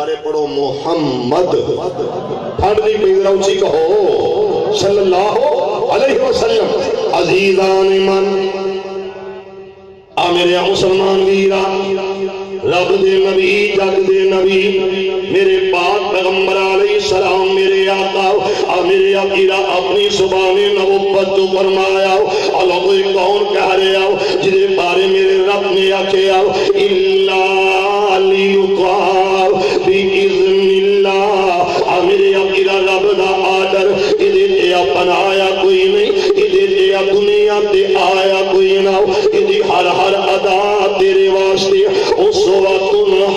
سارے پڑھو محمد پھڑ دی پیدرہ اچھی کہو صلی اللہ علیہ وسلم عزیزان من میرے مسلمان ویرا رب دے نبی جگ دے نبی میرے پاک پیغمبر علیہ السلام میرے آقا میرے عقیدہ اپنی زبان نبوت تو فرمایا اللہ کوئی کون کہہ رہے ہو جدے بارے میرے رب نے آکھیا الا لیقال باذن اللہ میرے عقیدہ رب دا آرڈر ادھے تے اپنایا کوئی نہیں ادھے تے دنیا تے آیا کوئی نہ ادھے ہر ادا تیرے واسطے اسوۃ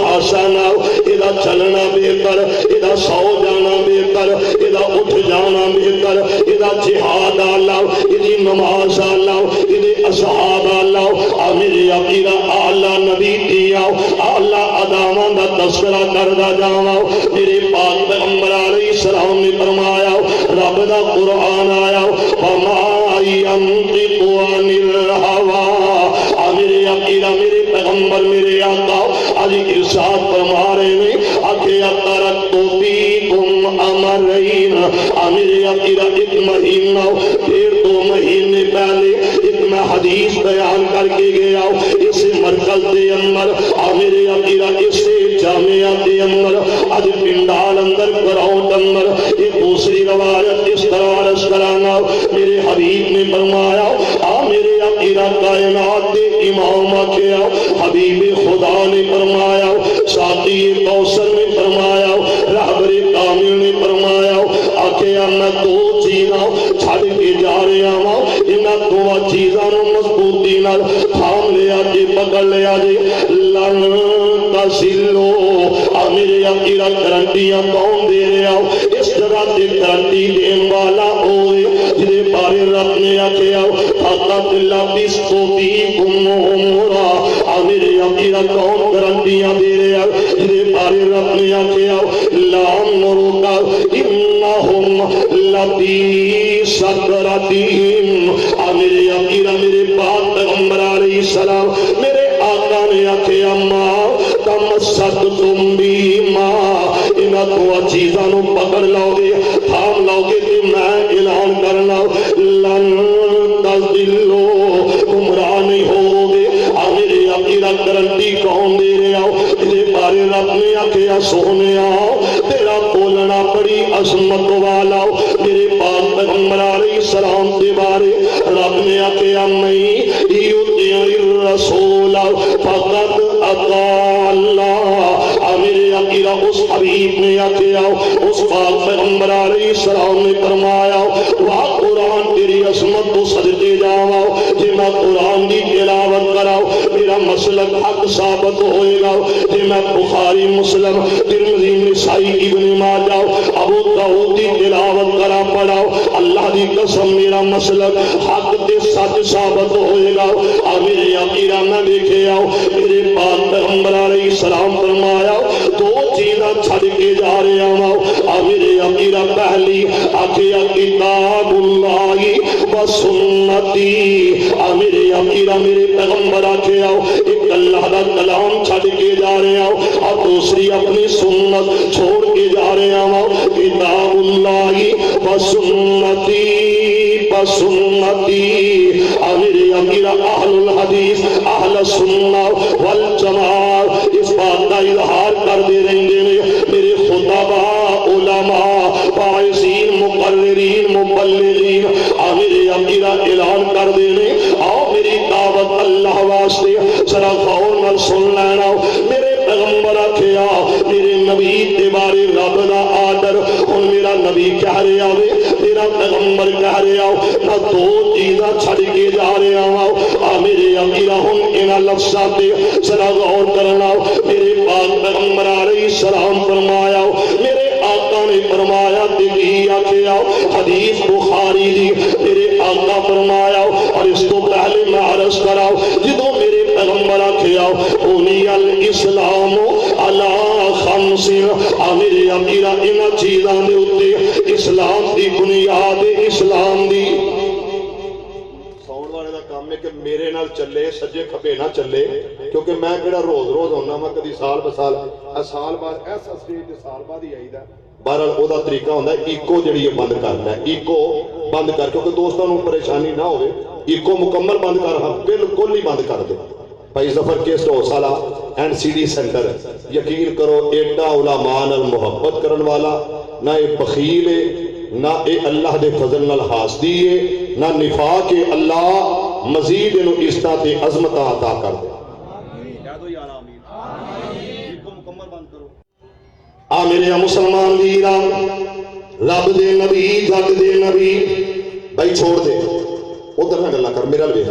حسنہ ادا چلنا بہتر ادا سو جانا بہتر ادا اٹھ جانا بہتر ادا جہاد اللہ ادی نماز اللہ ادی اصحاب اللہ میرے عقیدہ اعلی نبی دیا اعلی اداواں دا تذکرہ کردا جاواں میرے پاک پیغمبر علیہ السلام نے فرمایا رب دا قرآن آیا وما ينطق عن الهوى میرے عقیدہ میرے پیغمبر میرے آقا علی ارشاد فرما رہے ہیں آکے اترکتو فیکم امرین میرے عقیدہ ایک مہینہ پھر 2 مہینے پہلے ایک میں حدیث بیان کر کے گیا اسے مرکز دے اندر میرے عقیدہ اسے جامعہ دے اندر آج پنڈال اندر گراؤنڈ اندر ایک دوسری روایت اس طرح عرض کرانا میرے حبیب نے فرمایا میرے عقیدہ کائنات دے امام کیا حبیب خدا نے فرمایا ساقی کوثر نے فرمایا رہبر کامل نے فرمایا آکھیا میں 2 چیزاں چھڑ کے جا رہا ہوں انہاں 2 چیزاں نوں مضبوطی نال تھام لیا جے پکڑ لیا جے لن تسلو میرے عقیدہ گارنٹیاں کون دے رہا اس جگہ تے گارنٹی دین والا ہوئے جدے بارے رب نے آکھیا فقط لبثتو فیکم عمرا میرے عقیدہ کون گارنٹیاں دے رہا جدے بارے رب نے آکھیا لعمرک انہم لفی سکرتہم میرے عقیدہ میرے پاک پیغمبر علیہ السلام میرے آقا نے آکھیا ماں تمسکتم بیما انہاں 2 چیزاں نوں پکڑ لو گے تھام لو گے تے میں اعلان کرنا لن تضلو گمراہ نہیں ہو گے میرے عقیدہ گارنٹی کون دے رہا تیرے بارے رب نے آکھیا سونیا تیرا بولنا بڑی عظمت والا میرے پاک پیغمبر علیہ السلام کے بارے رب نے آکھیا نہیں یطیع الرسول فقط اطاع اللہ میرے عقیدہ اس حبیب نے آکھیا اس پاک پیغمبر علیہ السلام نے فرمایا واہ قرآن تیری عظمت تو صدقے جاواں جے میں قرآن دی تلاوت کراؤ میرا مسلک حق ثابت ہوئے گا جے میں بخاری مسلم ترمذی نسائی ابن ماجہ ابو داؤد دی تلاوت کرا پڑھاؤ اللہ دی قسم میرا مسلک حق تے سچ ثابت ہوئے گا میرے عقیدہ میں دیکھے آؤ میرے پاک پیغمبر علیہ السلام فرمایا 2 چیزاں چھڑ کے جا رہے ہوں میرے عقیدہ پہلی آکھیا کتاب اللہ و سنتی میرے عقیدہ میرے پیغمبر آکھیا ایک اللہ دا کلام چھڑ کے جا رہے ہوں اور دوسری اپنی سنت چھوڑ کے جا رہے ہوں کتاب اللہ و سنتی میرے عقیدہ اہل الحدیث اہل سنہ والجماعت اس بات کا اظہار کر دے رہے ہیں میرے خطباء علماء باعثین مقررین مبلغین میرے عقیدہ اعلان کر دے رہے آؤ میری دعوت اللہ واسطے ذرا غور نال سن لینا میرے پیغمبر آکھیا میرے نبی دے بارے رب دا آرڈر ہن میرا نبی کہہ رہا ہے میرا پیغمبر کہہ رہا میں 2 چیزاں چھڑ کے جا رہا ہوں میرے عقیدہ ہن انہاں لفظاں تے ذرا غور کرنا میرے پاک پیغمبر علیہ السلام فرمایا میرے آقا نے فرمایا دیکھی آکھیا حدیث بخاری دی میرے آقا فرمایا اور اس تو پہلے میں عرض کراؤ جدوں میرے پیغمبر آکھیا بنی الاسلام علی 5 میرے عقیدہ انہاں چیزاں دے اوتے اسلام دی بنیاد اسلام دی ساؤنڈ والے دا کام ہے کہ میرے نال چلے سجے کھبے نہ چلے کیونکہ میں کہڑا روز روز ہونا وا کدی سال بسال سال بعد ایسا سٹیج سال بعد ہی آئی دا بہرحال وہ طریقہ ہوتا ہے ایکو جڑی بند کرنا ہے ایکو بند کر کیونکہ دوستوں کو پریشانی نہ ہوئے ایکو مکمل بند کر بالکل ہی بند کر دے بھائی ظفر کیسٹ حوصلہ اینڈ سی ڈی سینٹر یقین کرو ایڈا علماء نال محبت کرن والا نہ یہ بخیل ہے نہ یہ اللہ دے فضل نال حاسدی ہے نہ نفاق ہے اللہ مزید انہوں عزتاں تے عظمتاں عطا کر دے آ میرے مسلمان دیران رب دے نبی جگ دے نبی بھائی چھوڑ دے ادھر نہ گلا کر میرا لے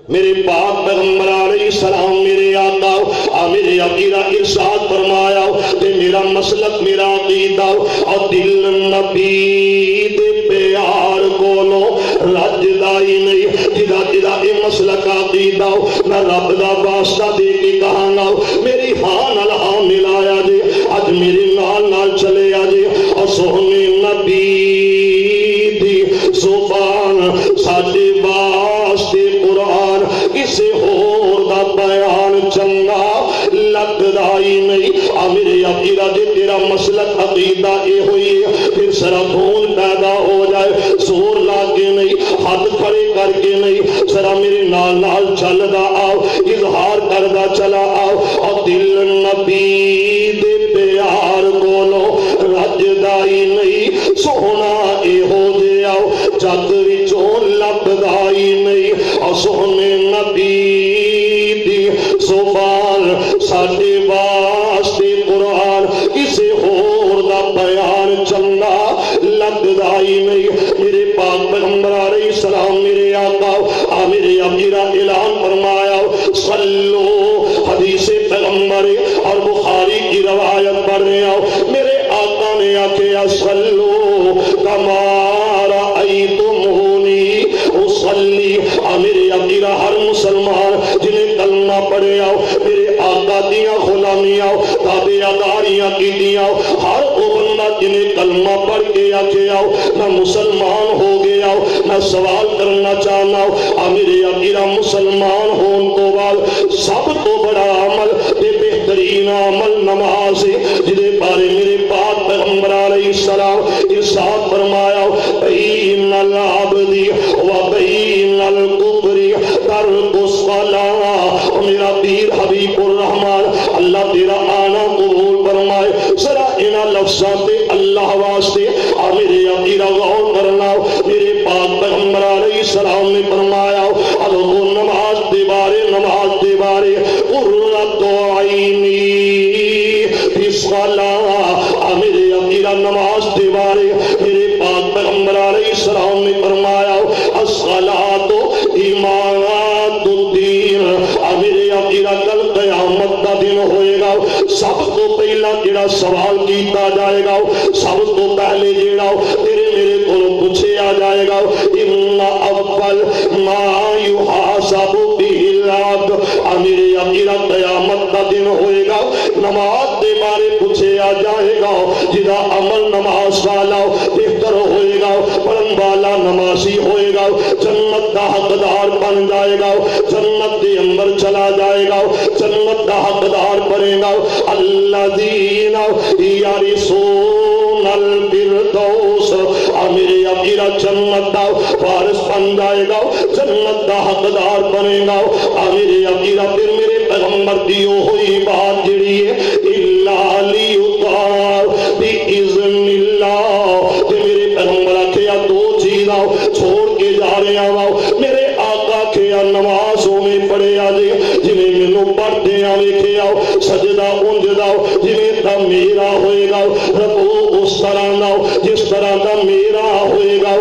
میرے پاک پیغمبر علیہ السلام میرے آقا میرے عقیدہ ارشاد فرمایا تے میرا مسلک میرا عقیدہ اور دل نبی دے پیار کولو رجدائی نہیں جدا جدا اے مسلک عقیدہ میں رب دا واسطہ دے کے کہانا میری ہاں نال ہاں ملایا جے اج میرے نال نال چلے آجے اور سونے نبی دی زبان ساڈے واسطے قرآن کسی ہور دا بیان چنگا لگدا ہی نہیں میرے عقیدہ جے تیرا مسلک عقیدہ اے ہوئی پھر سرا خون پیدا ہو جائے زور لاگے نہیں ہاتھ کھڑے کر کے نہیں سرا میرے نال نال چلدا آؤ اظہار کردا چلا آؤ اور دل نبی دے پیار کولو رجدا ہی نہیں سونا اے ہو جے آؤ جگ وچوں لبدا ہی نہیں اور سونے نبی دی زبان ساڈے واسطے قرآن کسی ہور دا بیان چنگا لگدا ہی نہیں میرے پاک پیغمبر علیہ السلام میرے آقا میرے امیرہ اعلان فرمایا صلو حدیث پیغمبر اور بخاری کی روایت پڑھ رہے ہو میرے آقا نے آکھیا صلو کما رأیتمونی اصلی میرے امیرہ ہر مسلمان جنہیں کلمہ پڑھے آؤ میرے آقا دیاں غلامیاں تابعداریاں کی دیاں ہر بندہ جنہیں کلمہ پڑھ کے آکے آؤ میں مسلمان ہو گیا میں سوال کرنا چاہنا ہوں میرے عقیدہ مسلمان ہون کو بعد سب تو بڑا عمل یہ بہترین عمل نماز ہے جنہیں بارے میرے پاک پیغمبر علیہ السلام ارشاد فرمایا بین العبد و بین الکفر ترک الصلاۃ میرا پیر حبیب الرحمن اللہ تیرا آنا قبول فرمائے ذرا ان لفظاں تے اللہ واسطے میرے عقیدہ غور کرنا میرے پاک پیغمبر علیہ السلام نے فرمایا ادو نماز دے بارے قرۃ عینی فی الصلاۃ میرے عقیدہ نماز دے بارے میرے پاک پیغمبر علیہ السلام نے فرمایا الصلاۃ امارۃ الدین میرے عقیدہ کل قیامت کا دن ہوئے گا سب تو پہلا جڑا سوال کیتا جائے گا سب تو پہلے جڑا تیرے میرے کو پوچھے آ جائے گا ان اول ما یحاسب به العبد میرے عقیدہ قیامت کا دن ہوئے گا نماز دے بارے پوچھے آ جائے گا جدا عمل نماز والا بہتر ہوئے گا پڑھن والا نمازی ہوئے گا جنت کا حقدار بن جائے گا جنت کے اندر چلا جائے گا جنت کا حقدار بنے گا الذین یرثون الفردوس میرے عقیدہ جنت کا وارث بن جائے گا جنت کا حقدار بنے گا میرے عقیدہ پھر میرے پیغمبر دیو ہوئی بات جڑی ہے الا لیطاع باذن اللہ تے میرے پیغمبر آکھیا دو چیزاں چھوڑ کے جا رہے آؤ میرے آقا کیا نمازوں میں پڑھے آجے جنہیں مینوں پڑھتے آ ویکھے آؤ سجدہ انج داؤ جنہیں تا میرا ہوئے گا رکوع اس طرح داؤ جس طرح دا میرا ہوئے گا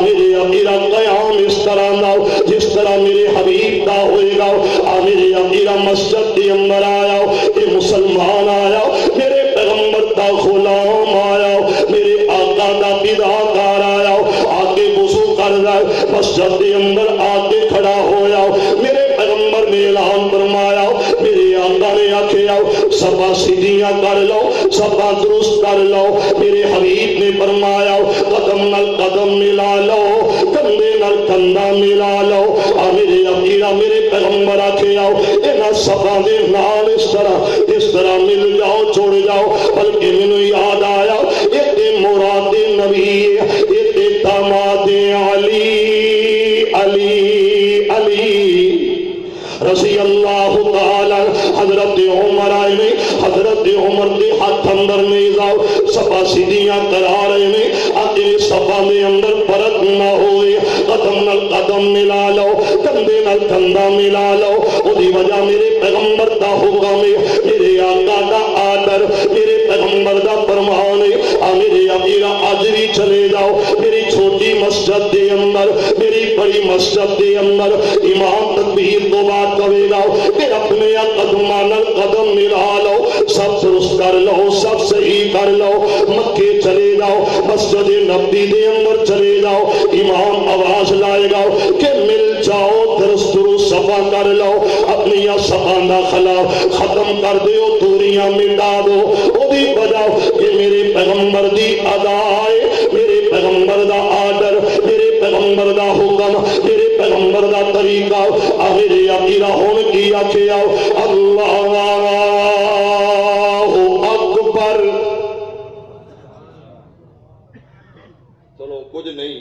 میرے عقیدہ قیام اس طرح داؤ جس طرح میرے حبیب دا ہوئے گا میرے عقیدہ مسجد کے اندر آیا کہ مسلمان آیا میرے پیغمبر دا غلام آیا میرے آقا دا پیداکار آیا آگے وضو کر رہا ہے مسجد کے اندر آگے کھڑا ہویا میرے پیغمبر نے اعلان فرمایا میرے آقا نے آکھیا صفا سیدھیاں کر لو، صفا درست کر لو۔ میرے حبیب نے فرمایا قدم نال قدم ملا لو، کندھے نال کندھا ملا لو۔ میرے امیر میرے پیغمبر آکھے آؤ انہاں صفا دے نال اس طرح مل جاؤ، چھوڑ جاؤ۔ بلکہ مینوں یاد آیا یہ مراد نبی، یہ داماد علی علی علی رضی اللہ تعالی۔ حضرت عمر آئے نے، حضرت عمر دے ہاتھ اندر نہیں جاؤ، صفا سیدھیاں کرا رہے نے، آتے صفا دے اندر فرق نہ ہوئے۔ قدم نال قدم ملا لو، کندھے نال کندھا ملا لو۔ وہی وجہ میرے پیغمبر دا حکم ہے، میرے آقا دا آرڈر، میرے پیغمبر دا فرمان ہے۔ میرے امیر آج بھی چلے جاؤ میری چھوٹی مسجد دے اندر، میری بڑی مسجد دے اندر امام تکبیر تو بات کرے گا کہ اپنے قدماں نال قدم ملا لو، سب درست کر لو، سب صحیح کر لو۔ مکے چلے جاؤ، مسجد نبی دے اندر چلے جاؤ، امام آواز لائے گا کہ مل جاؤ، درست درست صفا کر لو، اپنی صفا دا خلا ختم کر دیو، دوریاں مٹا دو۔ وہی وجہ کہ میرے پیغمبر دی ادا ہے، میرے پیغمبر دا آرڈر، میرے پیغمبر دا حکم، میرے پیغمبر دا طریقہ۔ میرے امیر ہون کی آکھے آؤ اللہ اکبر۔ چلو کچھ نہیں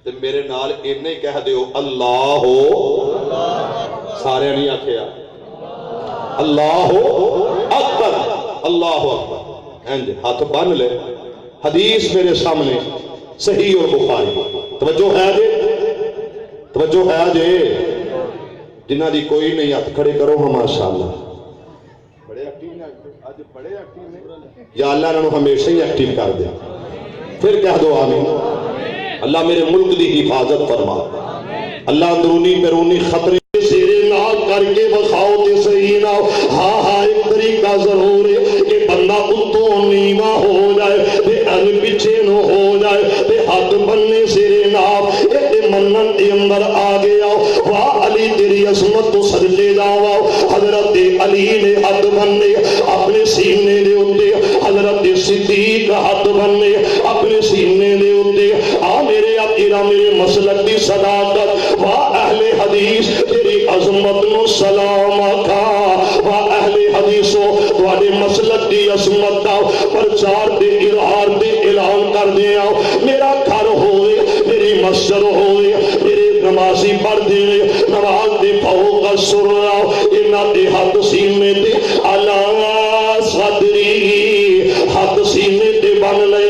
تے میرے نال اتنے ہی کہہ دیو اللہ ہو، سارے نہیں آکھیا اللہ اکبر، اللہ اکبر۔ اینج ہاتھ بن لے، حدیث میرے سامنے صحیح اور بخاری، توجہ ہے جے، توجہ ہے جے، جنہ دی کوئی نہیں ہاتھ کھڑے کرو ہم ماشاءاللہ۔ بڑے ایکٹیو نے آج، بڑے ایکٹیو نے، یا اللہ انہوں ہمیشہ ہی ایکٹیو کر دے۔ پھر کہہ دو آمین۔ اللہ میرے ملک دی حفاظت فرما، اللہ اندرونی بیرونی خطرے سیرے نہ کر کے بخاؤ تے صحیح نہ۔ ہاں ہاں ایک طریقہ ضرور ہے کہ بندہ اتوں نیواں ہو جائے تے ان پیچھے نہ ہو جائے تے ہاتھ بننے سیرے نام ایک منن دے اندر آ گیا۔ واہ علی تیری عظمت تو صدقے جاواں۔ حضرت علی نے ہاتھ بننے اپنے سینے دے اوتے، حضرت صدیق ہاتھ بننے اپنے سینے دے اوتے۔ آ میرے اپیرا میرے مسلک دی صداقت، واہ اہل حدیث تیری عظمت نو سلام آکھا۔ واہ اہل حدیثو تواڈے مسلک دی عظمت دا پرچار تے اظہار تے اعلان کر دیا۔ میرا گھر ہوئے، میری مسجد ہوئے، میرے نمازی پڑھ دے نماز دے فوق السرا، انہاں دے ہاتھ سینے تے اعلی صدری، ہاتھ سینے تے بن لے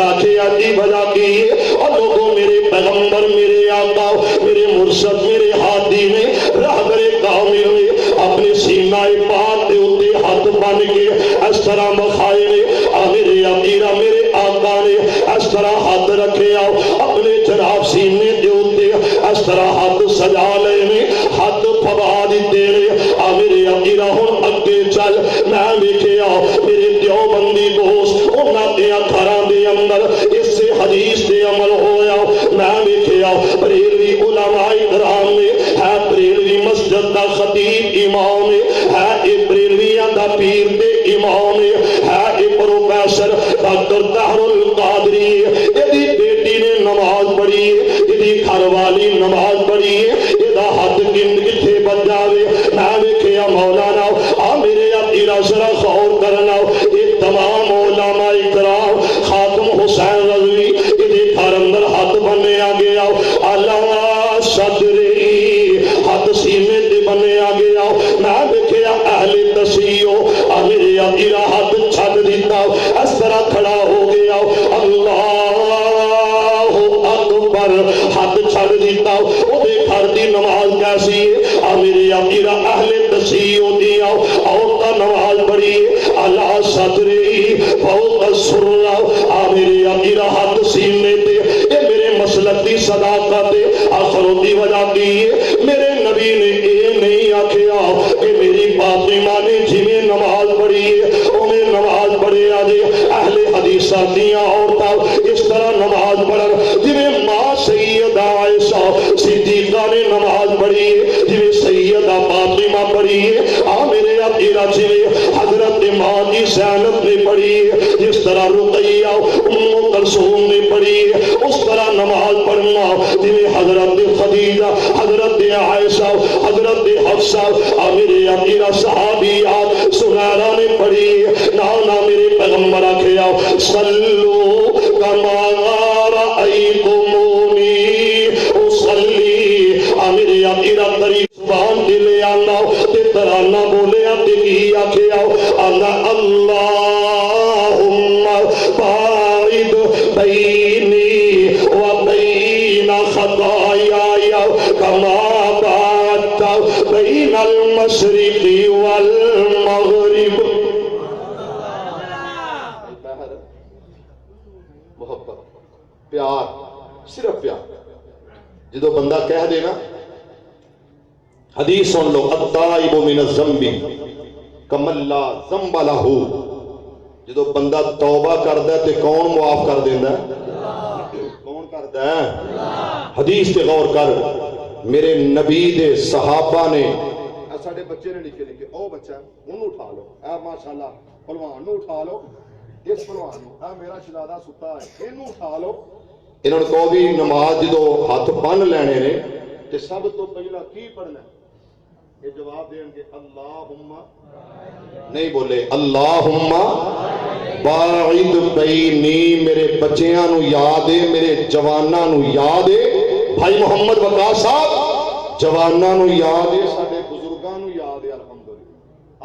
آکھے آدھی بجا کی اور لوگوں میرے پیغمبر میرے آقا میرے مرشد میرے ہادی نے راہبر کامل نے اپنے سینہ پاک دے اوتے ہاتھ بن کے اس طرح مخائے نے۔ میرے امیر میرے آقا نے اس طرح ہاتھ رکھے آؤ اپنے جناب سینے دے اوتے اس طرح ہاتھ سجا لے نے، ہاتھ پھبا دیتے نے۔ میرے امیر ہن اگے چل، میں ویکھے آؤ میرے دیوبندی دوست انہاں دے گھراں دے اندر اس سے حدیث دے عمل ہویا۔ میں ویکھے آؤ بریلوی علماء کرام نے، ہے بریلوی مسجد دا خطیب امام ہے، ایک بریلویاں دا پیر دے امام ہے، ایک پروفیسر ڈاکٹر طاہر القادری، ایدی بیٹی نے نماز پڑھی، ایدی گھر والی نماز پڑھی، ایدا ہاتھ کتھے بن جاوے۔ میں ویکھیا مولانا میرے امیر ذرا غور کرنا، یہ تمام علماء کرام خاتم حسین رضوی ایدی گھر اندر ہاتھ بننے آ گیا، اللہ صدری ہاتھ سینے تے بننے آ گیا۔ میں دیکھیا اہل تشیعو میرے امیر ہاتھ چھڈ دیتا، اس طرح کھڑا ہو گیا، اللہ اکبر ہاتھ چھڈ دیتا۔ او دے گھر دی نماز کیسی ہے؟ میرے امیر اہل تشیعو دیا عورتاں نماز پڑھی، اللہ صدری فوق السرا، میرے امیر ہاتھ سینے تے، یہ میرے مسلک دی صداقت آخروں دی وجہ کی میرے نبی نے یہ نہیں آکھیا کہ میری فاطمہ نے جویں نماز پڑھی ہے انہیں نماز پڑھے آجے۔ اہل حدیثہ دیاں عورتاں اس طرح نماز پڑھن جویں ماں سیدہ عائشہ صدیقہ نے نماز پڑھی ہے، جویں سیدہ فاطمہ پڑھی ہے۔ میرے امیر جویں حضرت جس طرح رقیہ ام کلثوم نے پڑھی اس طرح نماز پڑھنا جنہیں حضرت خدیجہ حضرت عائشہ حضرت حفصہ میرے امیر صحابیات سنیرہ نے پڑھی نانا میرے پیغمبر آکھیا صلو کما رأیتمونی اصلی میرے امیر قریب سبحان دلے آنا تے ترانہ بولے آتے کی آکھیا آنا اللہم باعد بینی و بین خطایای کما باعدت بین المشرق والمغرب. محبت پیار صرف پیار جدو بندہ کہہ دے نا حدیث سن لو التائب من الذنب کمن لا ذنب لہ جدو بندہ توبہ کردا ہے تے کون معاف کر دیندا ہے کون کردا ہے حدیث تے غور کر میرے نبی دے صحابہ نے ساڈے بچے نے لکھے لکھے او بچہ اونوں اٹھا لو اے ماشاءاللہ پہلوان نو اٹھا لو اس پہلوان نو اے میرا شہزادہ ستا ہے اینوں اٹھا لو انہوں نے کہو بھی نماز جدو ہاتھ بن لینے نے تے سب تو پہلا کی پڑھنا ہے یہ جواب دیں گے اللہم نہیں بولے اللہم باعد بینی میرے بچیاں نو یاد ہے میرے جواناں نو یاد ہے بھائی محمد وقاص صاحب جواناں نو یاد ہے ساڈے بزرگاں نو یاد ہے الحمدللہ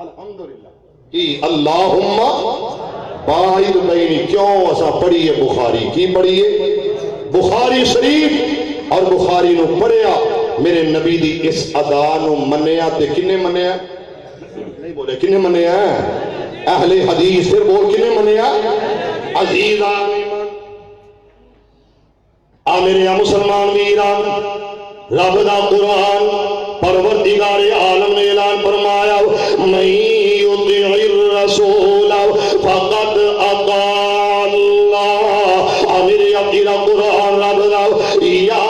الحمدللہ کی اللہم باعد بینی کیوں اسا پڑھیے بخاری کی پڑھیے بخاری شریف اور بخاری نو پڑھیا میرے نبی دی اس ادا نو منیا تے کنے منیا نہیں بولے کنے منیا اہل حدیث پھر بول کنے منیا عزیز میرے مسلمان ویران رب دا قرآن پروردگار عالم نے اعلان فرمایا من یطع الرسول فقد اطاع اللہ میرے اپنا قرآن رب دا یا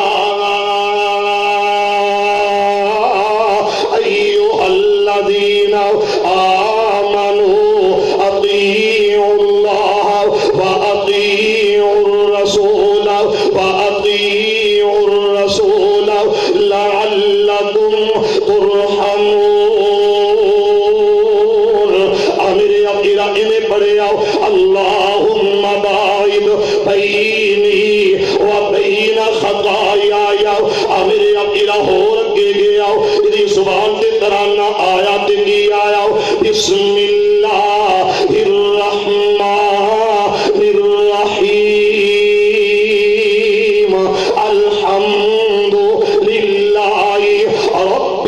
ایوہ الذین آمنوا اطیعوا اللہ واطیعوا الرسول واطیعوا الرسول لعلکم ترحمون. میرے اپنا انہیں پڑھے آؤ اللہم باعد بینی و بین خطایای میرے اپنا ہو رکھے گیا ادھی زبان تے ترانہ آیا تے کی آیا بسم اللہ الرحمن الرحیم الحمد للہ رب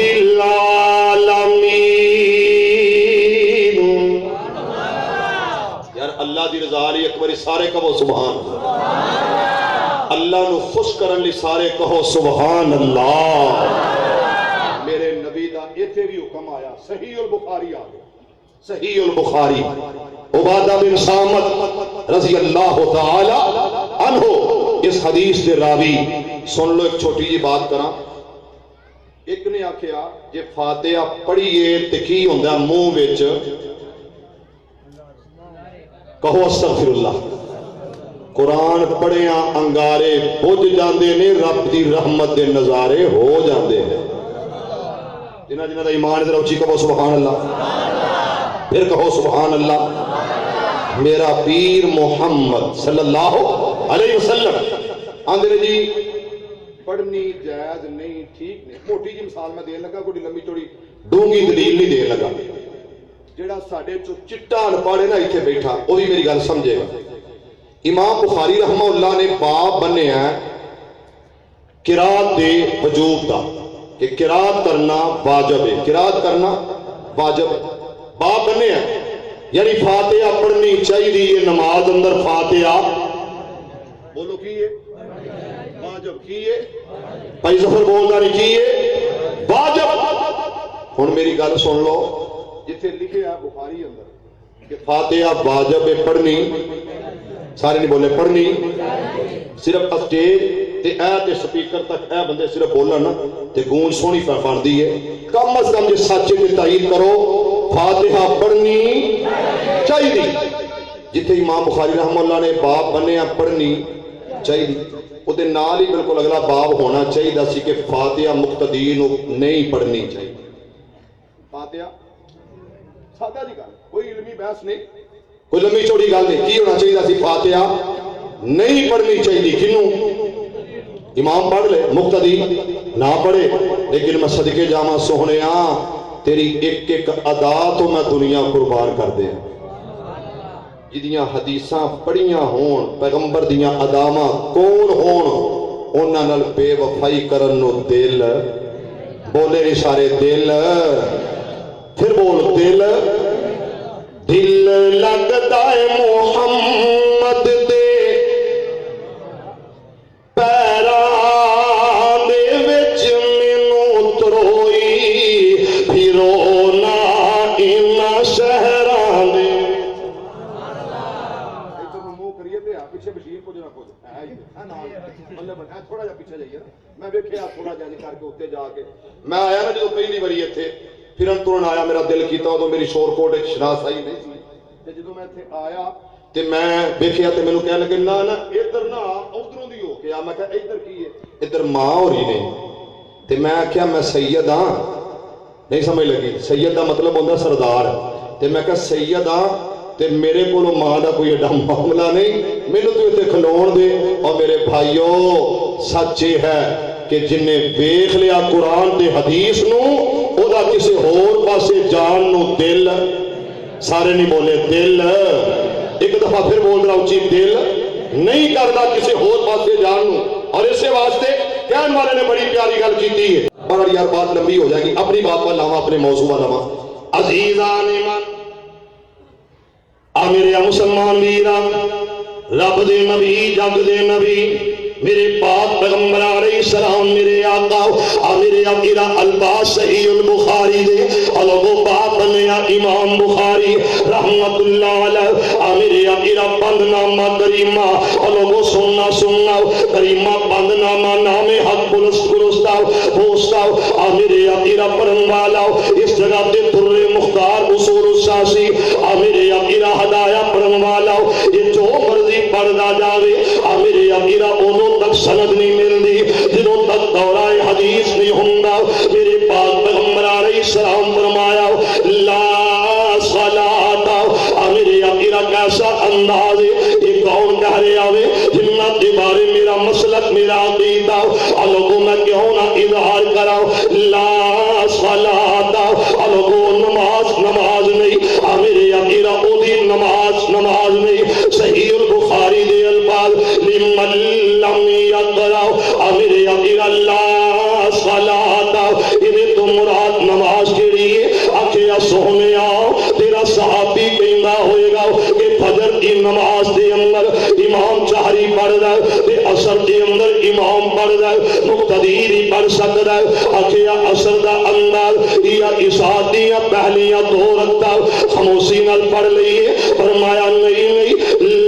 العالمین. یار اللہ دی رضا علی اکبری سارے کہو سبحان اللہ نو خوش کرن لی سارے کہو سبحان اللہ. میرے نبی دا ایتھے بھی حکم آیا صحیح البخاری آ گیا صحیح البخاری عبادہ بن صامت رضی اللہ تعالی عنہ اس حدیث دے راوی سن لو ایک چھوٹی جی بات کراں ایک نے آکھیا جے فاتحہ پڑھیے تے کی ہوندا منہ وچ کہو استغفر اللہ قرآن پڑھیاں انگارے بجھ جاندے نے رب دی رحمت دے نظارے ہو جاندے ہیں جنہ جنہ دا ایمان ادھر اچھی کہو سبحان اللہ پھر کہو سبحان اللہ. میرا پیر محمد صلی اللہ علیہ وسلم آندھے جی پڑھنی جائز نہیں ٹھیک نہیں موٹی جی مثال میں دین لگا کوئی لمبی چوڑی ڈونگی دلیل نہیں دین لگا جیڑا ساڈے چو چٹا ان پڑھے نا ایتھے بیٹھا وہی میری گل سمجھے گا. امام بخاری رحمہ اللہ نے باب بنے ہیں قرات دے وجوب دا کہ قرات کرنا واجب ہے قرات کرنا واجب باب بنے ہیں یعنی فاتحہ پڑھنی چاہیے نماز اندر فاتحہ بولو کیے واجب کیے بھائی ظفر بولنا نہیں کیے واجب. ہن میری گل سن لو جتھے لکھے ہے بخاری اندر کہ فاتحہ واجب ہے پڑھنی سارے نہیں بولے پڑھنی صرف اسٹیج تے اے تے سپیکر تک اے بندے صرف بولن تے گونج سونی پڑھدی ہے کم از کم جے سچے تے تائید کرو فاتحہ پڑھنی چاہیے جتھے امام بخاری رحمہ اللہ نے باب بنیا پڑھنی چاہیے وہ نال ہی بالکل اگلا باب ہونا چاہیے سی کہ فاتحہ مقتدی نو نہیں پڑھنی چاہیے. فاتحہ سادہ جی گل کوئی علمی بحث نہیں کوئی لمبی چوڑی گل نہیں کی ہونا چاہیے سی فاتحہ نہیں پڑھنی چاہیے کنوں امام پڑھ لے مقتدی نہ پڑھے لیکن میں صدقے جاواں سوہنیا تیری ایک ایک ادا تو میں دنیا قربان کر دے جدیاں حدیثاں پڑھیاں ہون پیغمبر دیاں اداواں کون ہون انہاں نال بے وفائی کرن نو دل بولے اشارے دل پھر بول دل دل لگدا ہے محمد دے پیراں دے وچ مینوں تروئی پھرو نہ انہاں شہراں دے پیچھے بشیر کو جو نہ کچھ تھوڑا جا پیچھے جائیے میں ویکھیا تھوڑا جا کر کے اتنے جا کے میں آیا نا جدو پہلی باری اتنے پھرن ترن آیا میرا دل کیتا ادو میری شور کوٹ ایک شناسائی نہیں سی جدو میں اتنے آیا تے میں ویکھیا تے مینوں کہنے لگے نہ ادھر نہ ادھروں دی ہو کے آ میں کہا ادھر کی ہے ادھر ماں ہو رہی نے تے میں آخیا میں سید ہاں نہیں سمجھ لگی سید دا مطلب ہوندا سردار تے میں کہا سید ہاں تے میرے کو ماں دا کوئی ایڈا معاملہ نہیں مینوں تو اتنے کھلون دے اور میرے بھائیو سچ یہ ہے کہ جن نے ویکھ لیا قرآن تے حدیث نو او دا کسے ہور پاسے جان نو دل سارے نہیں بولے دل ایک دفعہ پھر بول رہا اونچی دل نہیں کرتا کسے ہور پاسے جان نو اور اسے واسطے کہن والے نے بڑی پیاری گل کیتی ہے اور یار بات لمبی ہو جائے گی اپنی بات پر لاواں اپنے موضوع پر لاواں عزیزان ایمان میرے مسلمان ویرا رب دے نبی جگ دے نبی میرے پاک پیغمبر علیہ السلام میرے آقا میرے آقا الباس صحیح البخاری دے الگو باپ بنیا امام بخاری رحمت اللہ علیہ میرے آقا بندنامہ کریمہ الگو سننا سننا کریمہ بندنامہ نام حق پرستاو پوستاو میرے آقا پرن والا اس جگہ تے در مختار اصول الساسی میرے آقا ہدایہ پرن والا یہ جو مرضی پڑھنا جاوے میرے آقا انہوں تک سند نہیں ملتی جنہوں تک دورہ حدیث نہیں ہوندہ میرے پاک پیغمبر علیہ السلام فرمایا لا صلاة میرے آقا کیسا انداز ہے یہ کون کہہ رہے آوے جنت کے بارے میرا مسلک میرا عقیدہ لوگوں میں کیوں نہ اظہار کراؤ لا صلاة لوگوں نماز نہیں میرے آقا اودی نماز نہیں صحیح البخاری دے الفاظ لمن لم یقرأ میرے آقا لا صلاة انہیں تو مراد نماز کے لیے آخیا سونے تیرا صحابی کہندا ہوئے گا کہ فجر کی نماز دے اندر امام چہری پڑھ رہا تے عصر دے اندر امام پڑھ رہا مقتدی نہیں پڑھ سکتا آخیا عصر دا اندر یا عشاء دیا پہلیاں دو رکھتا خاموشی نال پڑھ لئیے فرمایا نہیں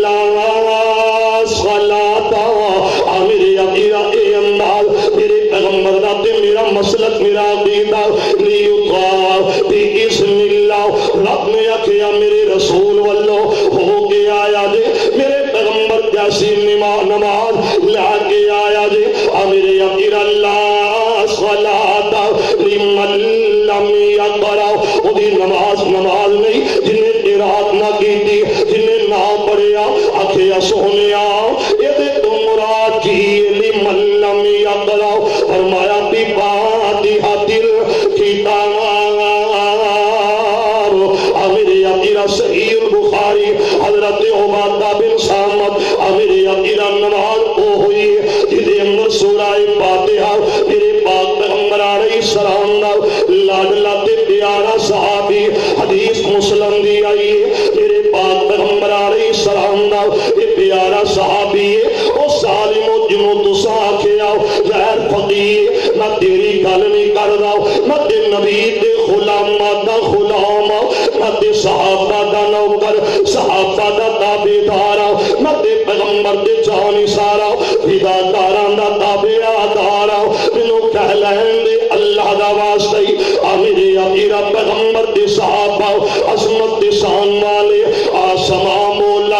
لا صلاة میرے آقا اے انداز میرے پیغمبر دا تے میرا مسلک میرا عقیدہ لیطاع بِإِذْنِ اللہ رب نے آخیا میرے رسول واللو ہو کے آیا جے میرے پیغمبر جیسی نماز لا کے آیا جے میرے آقا لا صلاة لمن لم یقرأ وہی نماز نہیں جنہیں قرات نہ کی جنہیں نہ پڑھیا آخیا سونیا یہ تو مراد کی لمن لم یقرأ فرمایا بفاتحۃ الکتاب میرے آقا صحیح البخاری حضرت عبادہ بن صامت میرے آقا نماز وہ ہوئی جدے اندر سورہ فاتحہ میرے پاک پیغمبر علیہ السلام دا لاڈلا تے پیارا صحابی حدیث مسلم دی آئی میرے پاک پیغمبر علیہ السلام دا یہ پیارا صحابی او سالم و جنوں تسا آکھیا غیر فقیر نہ تیری گل نہیں کردا نہ تے نبی دے غلام دا غلام نہ تے صحابہ دا نوکر صحابہ دا تابعدار نہ تے پیغمبر دے جانی سارا فداکاراں دا تابعدار مینوں کہہ لین دے اللہ دا واسطہ میرے آقا پیغمبر دے صحابہ عظمت دے شان والے آسمان مولا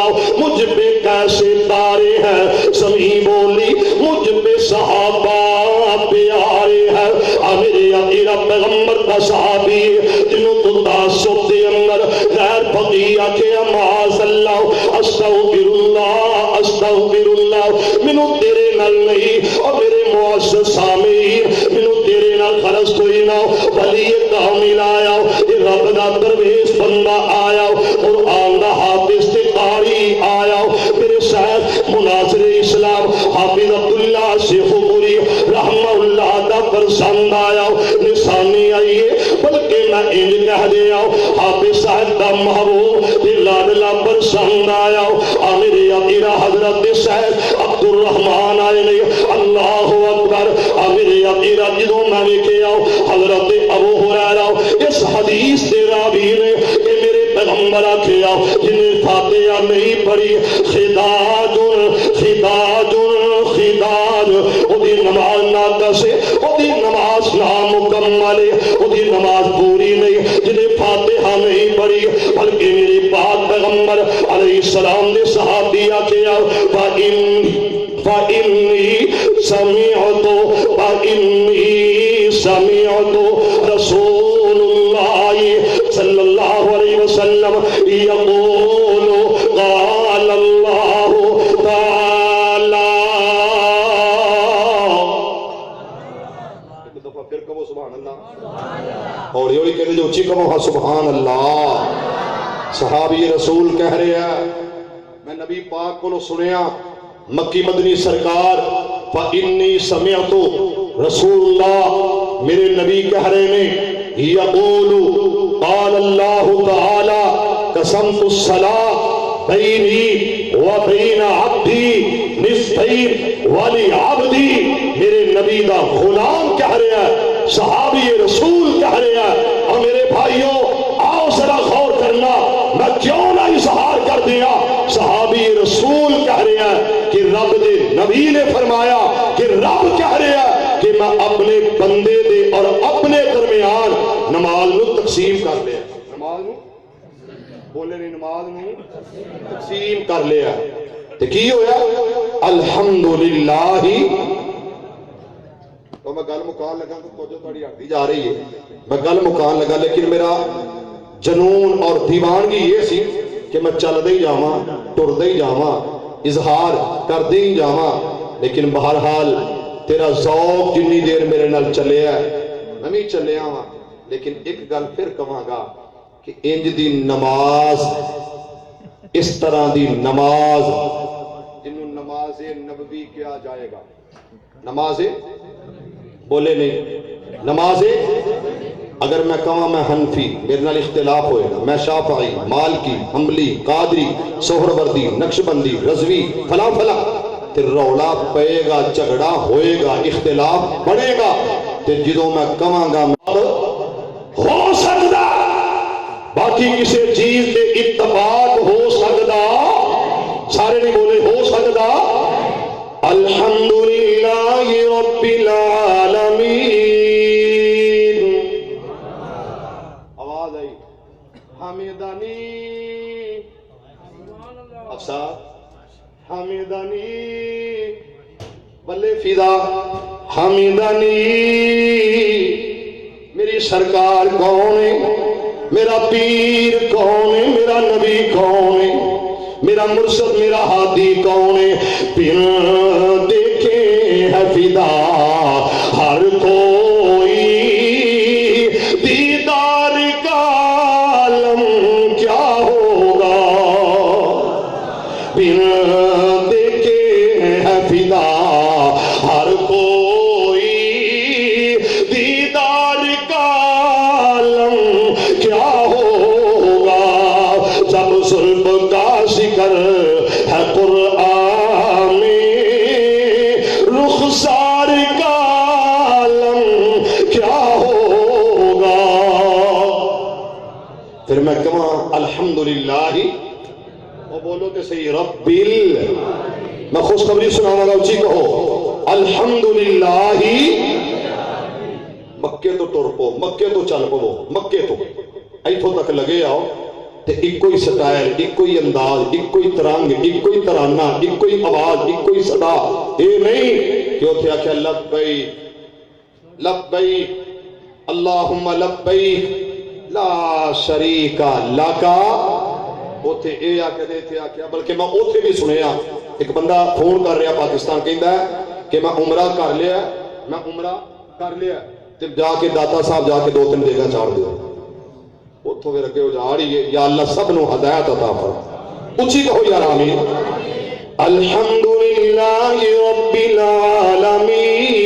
معاذ اللہ استغفر اللہ مینوں تیرے نال نہیں اور میرے معزز سامعین مینوں تیرے نال غرض کوئی نہ ولی کامل آیا رب دا درویش بندہ آیا قرآن دا حافظ تے قاری آیا میرے شیخ مناظر اسلام حافظ عبداللہ شیخ پوری رحمہ اللہ دا پسند آیا نشانی آئیے بلکہ میں انج کہہ دیا حافظ صاحب دا محبوب تے لاڈلا پسند آیا میرے عقیدہ حضرت شیخ عبد الرحمن آئے نہیں اللہ اکبر میرے عقیدہ جدوں میں ویکھیا حضرت ابو ہریرہ اس حدیث دے راوی نے کہ میرے پیغمبر آکھیا جنہیں فاتحہ نہیں پڑھی خداج خداج خداج اودی نماز ناقص ہے اودی نماز نامکمل ہے اودی نماز پوری نہیں جنہیں فاتحہ نہیں پڑھی بلکہ میرے پاک پیغمبر علیہ السلام نے صحابی آکھیا فإني سمعت رسول الله صلى الله عليه وسلم يقول قال الله تعالى ایک دفعہ پھر کہو سبحان اللہ اور یہ کہنے جو اچھی کہو سبحان اللہ صحابی رسول کہہ رہے ہیں میں نبی پاک کو سنیا مکی مدنی سرکار فإنی سمعت رسول اللہ میرے نبی کہہ رہے نے یقول قال اللہ تعالی قسمت الصلاة بینی و بین عبدی نصفین ولعبدی میرے نبی دا غلام کہہ رہے ہیں صحابی رسول کہہ رہے ہیں اور میرے بھائیوں آؤ ذرا غور کرنا میں کیوں نہ اظہار کر دیا صحابی رسول کہہ رہے ہیں کہ رب دے نبی نے فرمایا کہ رب کہہ رہے ہیں کہ میں اپنے بندے دے اور اپنے درمیان نماز نو تقسیم کر لیا نماز نو بولے نہیں نماز نو تقسیم کر لیا تو کی ہویا الحمدللہ تو میں گل مکان لگا تو توجہ تھوڑی ہٹتی جا رہی ہے میں گل مکان لگا لیکن میرا جنون اور دیوانگی یہ سی کہ میں چل دے ہی جاواں ٹر دے ہی جاواں اظہار کر دے ہی جاواں لیکن بہرحال تیرا ذوق جنی دیر میرے نال چلے ہے میں بھی چلے آواں لیکن ایک گل پھر کہاں گا کہ انج دی نماز اس طرح دی نماز جنوں نماز نبوی کیا جائے گا نماز بولے نہیں نماز اگر میں کہاں میں حنفی میرے نال اختلاف ہوئے گا میں شافعی مالکی حنبلی قادری سہروردی نقشبندی رضوی فلاں فلاں تے رولا پئے گا جھگڑا ہوئے گا اختلاف بڑھے گا تے جدوں میں کہاں گا ہو سکتا باقی کسی چیز تے اتفاق ہو سکتا سارے نہیں بولے ہو سکتا الحمدللہ رب العالمین آواز آئی حمیدانی افسار حمیدانی بلے فضا حمیدانی میری سرکار کون ہے میرا پیر کون ہے میرا نبی کون ہے میرا مرشد میرا ہادی کون ہے بن دیکھے ہے فدا ہر کوئی دیدار کا عالم کیا ہوگا بن دیکھے ہے فدا ہر کوئی دیدار کا عالم کیا ہوگا جب ظلم کا ذکر ہے قرآن میں رخسار کا عالم کیا ہوگا پھر میں کہاں الحمدللہ وہ بولو کہ صحیح رب میں خوشخبری سناؤں گا اچھی کہو الحمدللہ مکے تو ٹر پو مکے تو چل پو مکے تو ایتھوں تک لگے آؤ تے ایک کوئی سٹائل ایک کوئی انداز ایک کوئی ترنگ ایک کوئی ترانہ ایک کوئی آواز ایک کوئی صدا اے نہیں کہ اتھے آکھیا لبیک لبیک اللہم لبیک لا شریک لکا اوتھے اے آکھیا تے ایتھے آکھیا، بلکہ میں اوتھے بھی سنیا ایک بندہ فون کر رہا پاکستان، کہندا ہے کہ میں عمرہ کر لیا تے جا کے داتا صاحب جا کے 2-3 دیگا چاڑ دیو. اتھوں پھر اگے اجاڑ ہی ہے. یا اللہ سب نو ہدایت عطا فرما. اچھی کہو یار آمین. الحمدللہ رب العالمین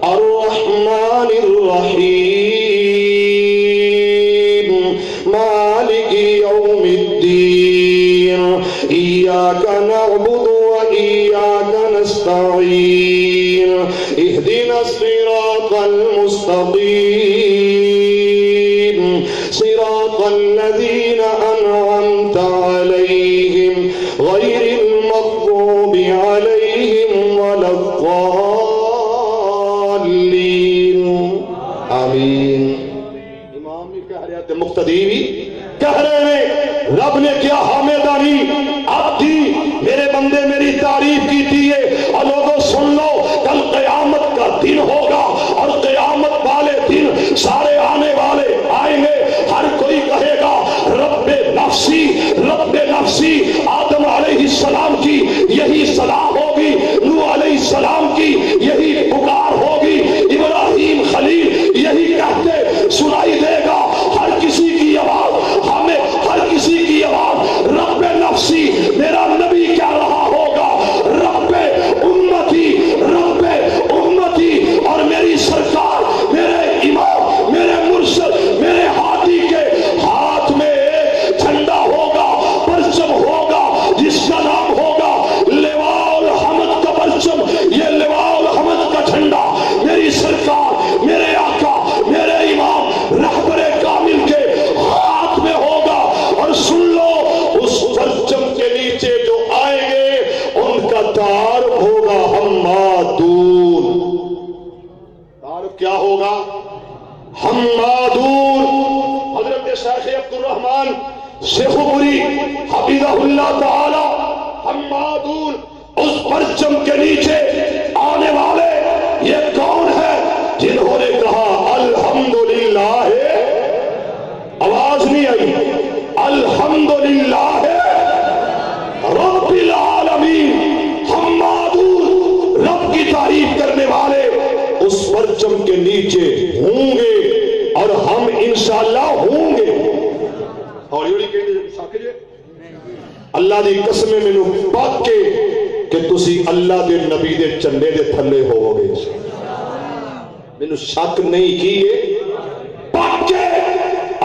الرحمن الرحیم مالک یوم الدین ایاک نعبد و ایاک نستعین اہدنا الصراط المستقیم صراط الذین انعمت علیہم غیر المغضوب علیہم ولا الضالین. آمین. امام بھی کہہ رہے ہیں، مقتدی بھی کہہ رہے ہیں. رب نے کیا حامدانی اب تھی، میرے بندے میری تعریف کی تھی. اور لوگوں سن لو، کل قیامت کا دن ہوگا اور قیامت والے دن سارے آنے والے آئیں گے. ہر کوئی کہے گا رب نفسی رب نفسی. آدم علیہ السلام کی یہی صلاح ہوگی، نوح علیہ السلام کی یہی پکار ہوگی، ابراہیم خلیل یہی کہتے سنائی دے گا. ہر کسی کی آواز، ہمیں ہر کسی کی آواز رب نفسی. میرا نبی کہہ رہا ہوگا رب امتی رب امتی. اور میری سرکار، میرے امام، میرے مرشد، میرے ہادی کے ہاتھ میں ایک جھنڈا ہوگا، پرچم ہوگا جس کا نام ہوگا لواء الحمد کا پرچم. یہ لواء الحمد کا جھنڈا میری سرکار، میرے آقا، میرے امام رہبر کامل کے ہاتھ میں ہوگا. اور سن لو، اس پرچم کے نیچے جو آئیں گے ان کا تعارف ہوگا حمادون. تعارف کیا ہوگا؟ حمادون. حضرت شیخ عبد الرحمن شیخ پوری حفظہ اللہ تعالی حمادون. اس پرچم کے نیچے آنے والے یہ کون ہے جنہوں نے کہا الحمدللہ. آواز نہیں آئی. الحمدللہ رب العالمین. حمادون رب کی تعریف کرنے والے اس پرچم کے نیچے ہوں گے اور ہم انشاءاللہ ہوں گے. اور اللہ دی قسم مینوں پاک کے کہ تسی اللہ دے نبی دے چنڈے دے تھلے ہوو گے. مینوں شک نہیں کیے پاک کے.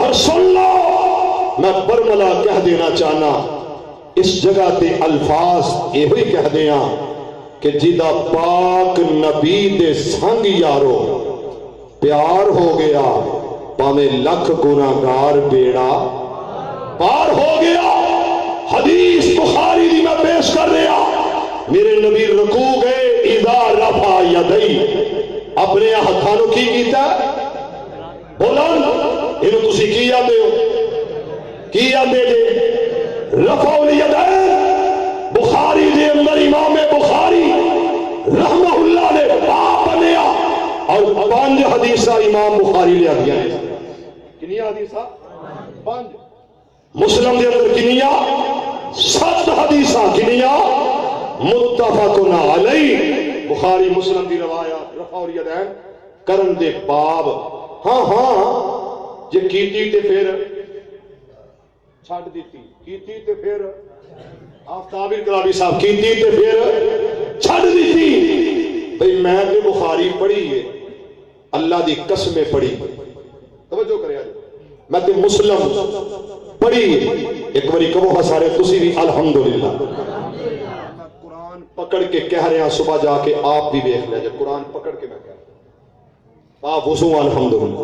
اور سن لو، میں برملا کہہ دینا چاہنا اس جگہ تے الفاظ یہ ہوئی کہہ دیاں کہ جدا پاک نبی دے سنگ یارو پیار ہو گیا پاویں لکھ گناہگار بیڑا پار ہو گیا. حدیث بخاری دی میں پیش کر رہا. میرے نبی رکوع گئے اذا رفع یدی. اپنے ہتھاں کی کیتا بولن انہوں تسی کی آدھے ہو کی آدھے دے رفع الیدین. بخاری دے اندر امام بخاری رحمہ اللہ نے باب بنیا اور 5 حدیثہ امام بخاری لے آدھیا ہے. کنیا حدیثہ 5. مسلم دے اندر کنیا 7 حدیثہ. کنیا متفقن علیہ. بخاری مسلم دی روایات رفع الیدین کرن دے باب. ہاں ہاں جے کیتی تے پھر چھڑ دیتی، کیتی تے پھر آفتاب انقلابی صاحب کیتی تے پھر چھڑ دیتی. بھئی میں نے بخاری پڑھی ہے، اللہ دی قسمیں پڑھی. توجہ کرے آج میں تے مسلم پڑھی ہے. ایک باری کہو ہاں سارے تسی بھی الحمدللہ. قرآن پکڑ کے کہہ رہے ہیں صبح جا کے آپ بھی دیکھ لیں. جب قرآن پکڑ کے میں کہہ رہا ہوں آپ وضو الحمدللہ.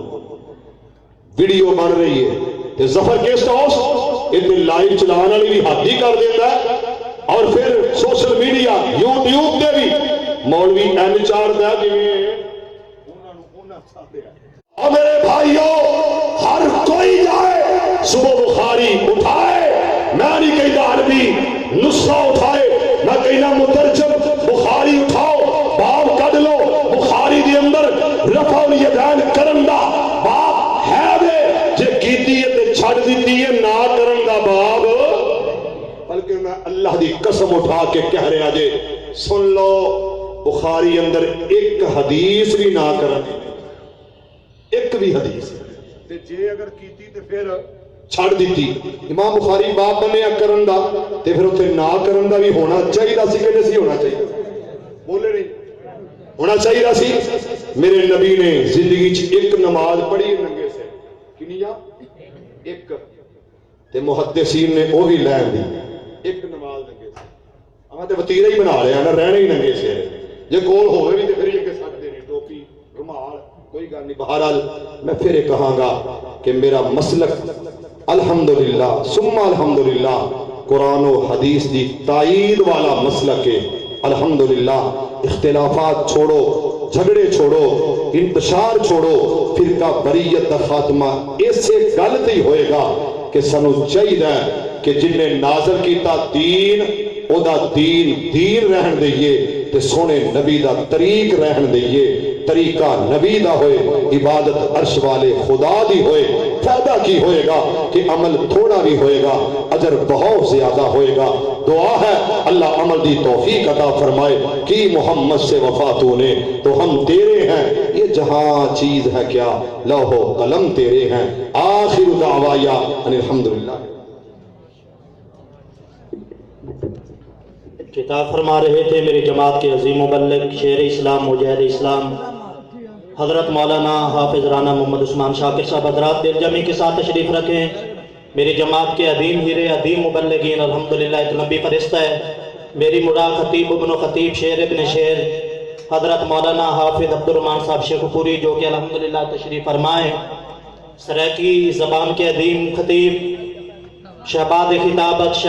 ویڈیو بن رہی ہے ظفر گیسٹ ہاؤس اتنے لائیو چلانے والی بھی حد ہی کر دیتا ہے. اور پھر سوشل میڈیا یوٹیوب دے بھی مولوی این چار دا اور میرے بھائیوں ہر کوئی جائے صبح بخاری اٹھائے. میں نہیں کہتا عربی نسخہ اٹھائے، میں کہنا مترجم بخاری اٹھاؤ، باب کڈ لو. بخاری دے اندر رفع الیدین کرن دا باب ہے دے جے کیتی تے چھڑ دیتی ہے نہ کرن دا باب، بلکہ میں اللہ دی قسم اٹھا کے کہہ رہا جے سن لو بخاری اندر ایک حدیث بھی نہ کرن دی، ایک بھی حدیث تے جے اگر کیتی تے پھر چھڑ دیتی۔ امام بخاری باب بنیا کرن دا تے پھر اتنے نہ کرن دا بھی ہونا چاہیے سی کہ نہیں ہونا چاہیے؟ بولے نہیں ہونا چاہیے سی۔ میرے نبی نے زندگی چ ایک نماز پڑھی ننگے سے، کنیا ایک، تے محدثین نے وہ بھی لین دی ایک نماز ننگے سے۔ ہاں تے وتیرا ہی بنا رہے ہیں نا، رہنے ہی ننگے سے، جے کول ہوئے بھی تے پھر یہ کہ سٹ دینی ٹوپی رومال کوئی گل نہیں۔ بہرحال میں پھر یہ کہاں گا کہ میرا مسلک الحمدللہ ثم الحمدللہ قرآن و حدیث دی تائید والا مسلک ہے۔ الحمدللہ اختلافات چھوڑو، جھگڑے چھوڑو، انتشار چھوڑو، فرقہ بریت دا خاتمہ ایسے غلط ہی ہوئے گا کہ سنو چاہیے کہ جن نے نازل کیتا دین او دا دین رہن دئیے تے سونے نبی دا طریق رہن دئیے، طریقہ نبی دا ہوئے، عبادت عرش والے خدا دی ہوئے۔ فائدہ کی ہوئے گا کہ عمل تھوڑا بھی ہوئے گا، اجر بہت زیادہ ہوئے گا۔ دعا ہے اللہ عمل دی توفیق عطا فرمائے۔ کی محمد سے وفا تو نے تو ہم تیرے ہیں، یہ جہاں چیز ہے کیا لوح و قلم تیرے ہیں۔ آخر دعوایا ان الحمدللہ۔ خطاب فرما رہے تھے میری جماعت کے عظیم مبلغ شیر اسلام مجاہد اسلام حضرت مولانا حافظ رانا محمد عثمان شاکر صاحب۔ حضرات دل جمعی کے ساتھ تشریف رکھیں۔ میری جماعت کے عظیم ہیرے عظیم مبلغین الحمدللہ ایک لمبی فہرست ہے۔ میری مراد خطیب ابن خطیب شیر ابن شیر حضرت مولانا حافظ عبدالرحمن صاحب شیخ پوری جو کہ الحمدللہ تشریف فرمائیں۔ سرائکی زبان کے عظیم خطیب شہباز خطابت